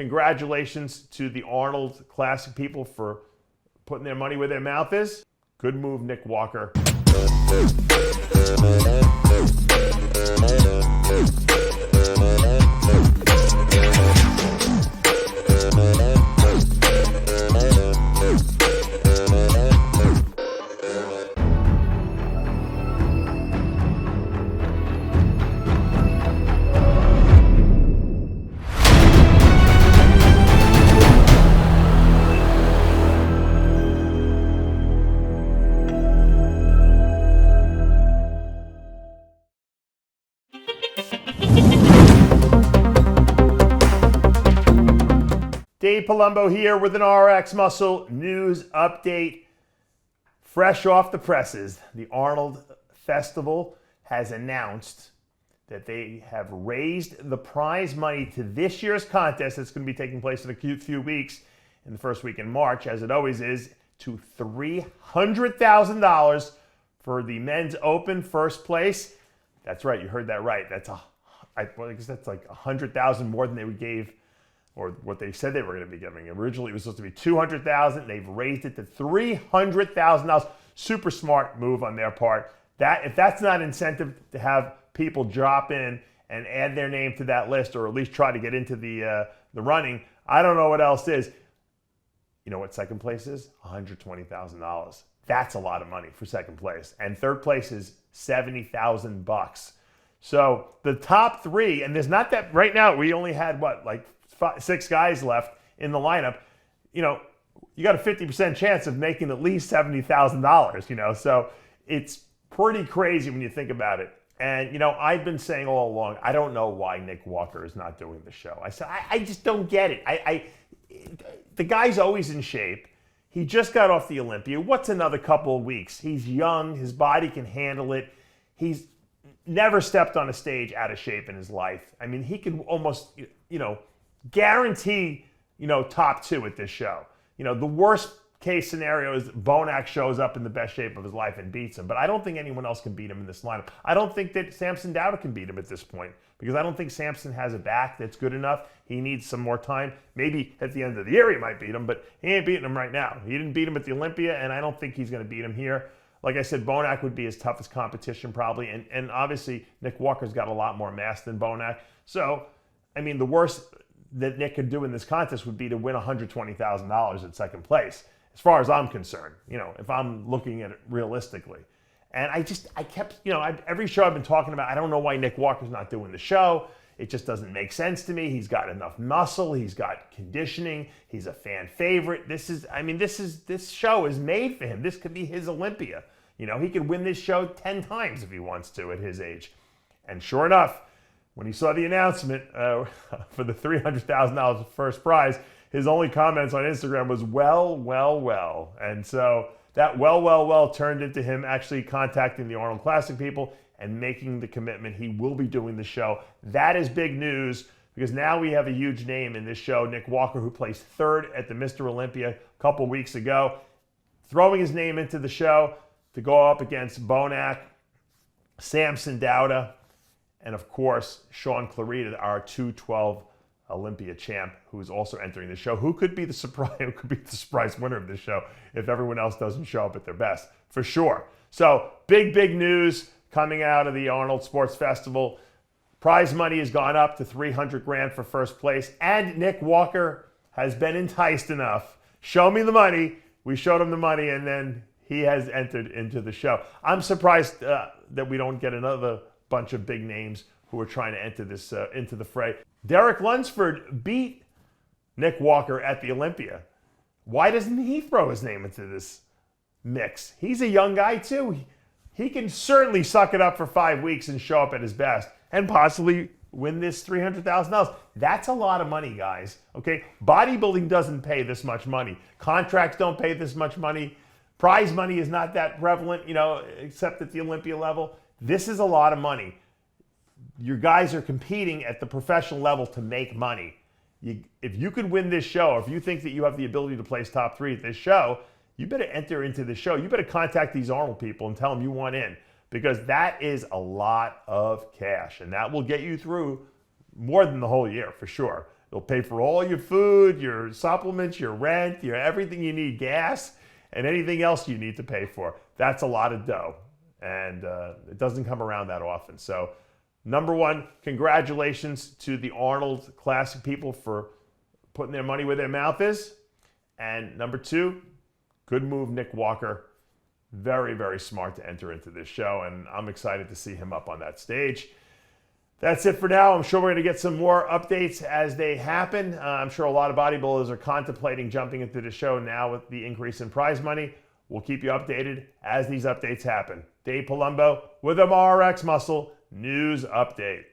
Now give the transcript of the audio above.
Congratulations to the Arnold Classic people for putting their money where their mouth is. Good move, Nick Walker. Dave Palumbo here with an RX Muscle news update. Fresh off the presses, the Arnold Festival has announced that they have raised the prize money to this year's contest that's going to be taking place in a few weeks, in the first week in March, as it always is, to $300,000 for the men's open first place. That's right, you heard that right. I guess that's like $100,000 more than they gave, or what they said they were going to be giving. Originally, it was supposed to be $200,000. They've raised it to $300,000. Super smart move on their part. If that's not incentive to have people drop in and add their name to that list, or at least try to get into the running, I don't know what else is. You know what second place is? $120,000. That's a lot of money for second place. And third place is $70,000. So the top three, and there's not that right now. We only had six guys left in the lineup. You know, you got a 50% chance of making at least $70,000. You know, so it's pretty crazy when you think about it. And you know, I've been saying all along, I don't know why Nick Walker is not doing the show. I said, I just don't get it. The guy's always in shape. He just got off the Olympia. What's another couple of weeks? He's young. His body can handle it. He's never stepped on a stage out of shape in his life. I mean, he can almost, you know, guarantee, you know, top two at this show. You know, the worst case scenario is Bonac shows up in the best shape of his life and beats him. But I don't think anyone else can beat him in this lineup. I don't think that Samson Dowda can beat him at this point, because I don't think Samson has a back that's good enough. He needs some more time. Maybe at the end of the year he might beat him, but he ain't beating him right now. He didn't beat him at the Olympia, and I don't think he's going to beat him here. Like I said, Bonac would be his toughest competition probably, and obviously Nick Walker's got a lot more mass than Bonac. So, I mean, the worst that Nick could do in this contest would be to win $120,000 at second place, as far as I'm concerned, you know, if I'm looking at it realistically. And I kept, you know, every show I've been talking about, I don't know why Nick Walker's not doing the show. It just doesn't make sense to me. He's got enough muscle. He's got conditioning. He's a fan favorite. This show is made for him. This could be his Olympia. You know, he could win this show 10 times if he wants to at his age. And sure enough, when he saw the announcement for the $300,000 first prize, his only comments on Instagram was, well. And so that well turned into him actually contacting the Arnold Classic people and making the commitment. He will be doing the show. That is big news, because now we have a huge name in this show. Nick Walker, who placed third at the Mr. Olympia a couple weeks ago, throwing his name into the show to go up against Bonac, Samson Dowda, and of course, Sean Clarita, our 212 Olympia champ, who is also entering the show. Who could be the surprise winner of this show if everyone else doesn't show up at their best? For sure. So big news coming out of the Arnold Sports Festival. Prize money has gone up to $300,000 for first place, and Nick Walker has been enticed enough. Show me the money. We showed him the money, and then he has entered into the show. I'm surprised that we don't get another bunch of big names who are trying to enter this into the fray. Derek Lunsford beat Nick Walker at the Olympia. Why doesn't he throw his name into this mix? He's a young guy too. He can certainly suck it up for 5 weeks and show up at his best and possibly win this $300,000. That's a lot of money, guys. Okay, bodybuilding doesn't pay this much money. Contracts don't pay this much money. Prize money is not that prevalent, you know, except at the Olympia level. This is a lot of money. Your guys are competing at the professional level to make money. If you could win this show, or if you think that you have the ability to place top 3 at this show, you better enter into the show. You better contact these Arnold people and tell them you want in, because that is a lot of cash, and that will get you through more than the whole year for sure. It'll pay for all your food, your supplements, your rent, your everything you need, gas, and anything else you need to pay for. That's a lot of dough, and it doesn't come around that often. So, number one, congratulations to the Arnold Classic people for putting their money where their mouth is. And number two, good move, Nick Walker. Very, very smart to enter into this show, and I'm excited to see him up on that stage. That's it for now. I'm sure we're going to get some more updates as they happen. I'm sure a lot of bodybuilders are contemplating jumping into the show now with the increase in prize money. We'll keep you updated as these updates happen. Dave Palumbo with MRX Muscle News Update.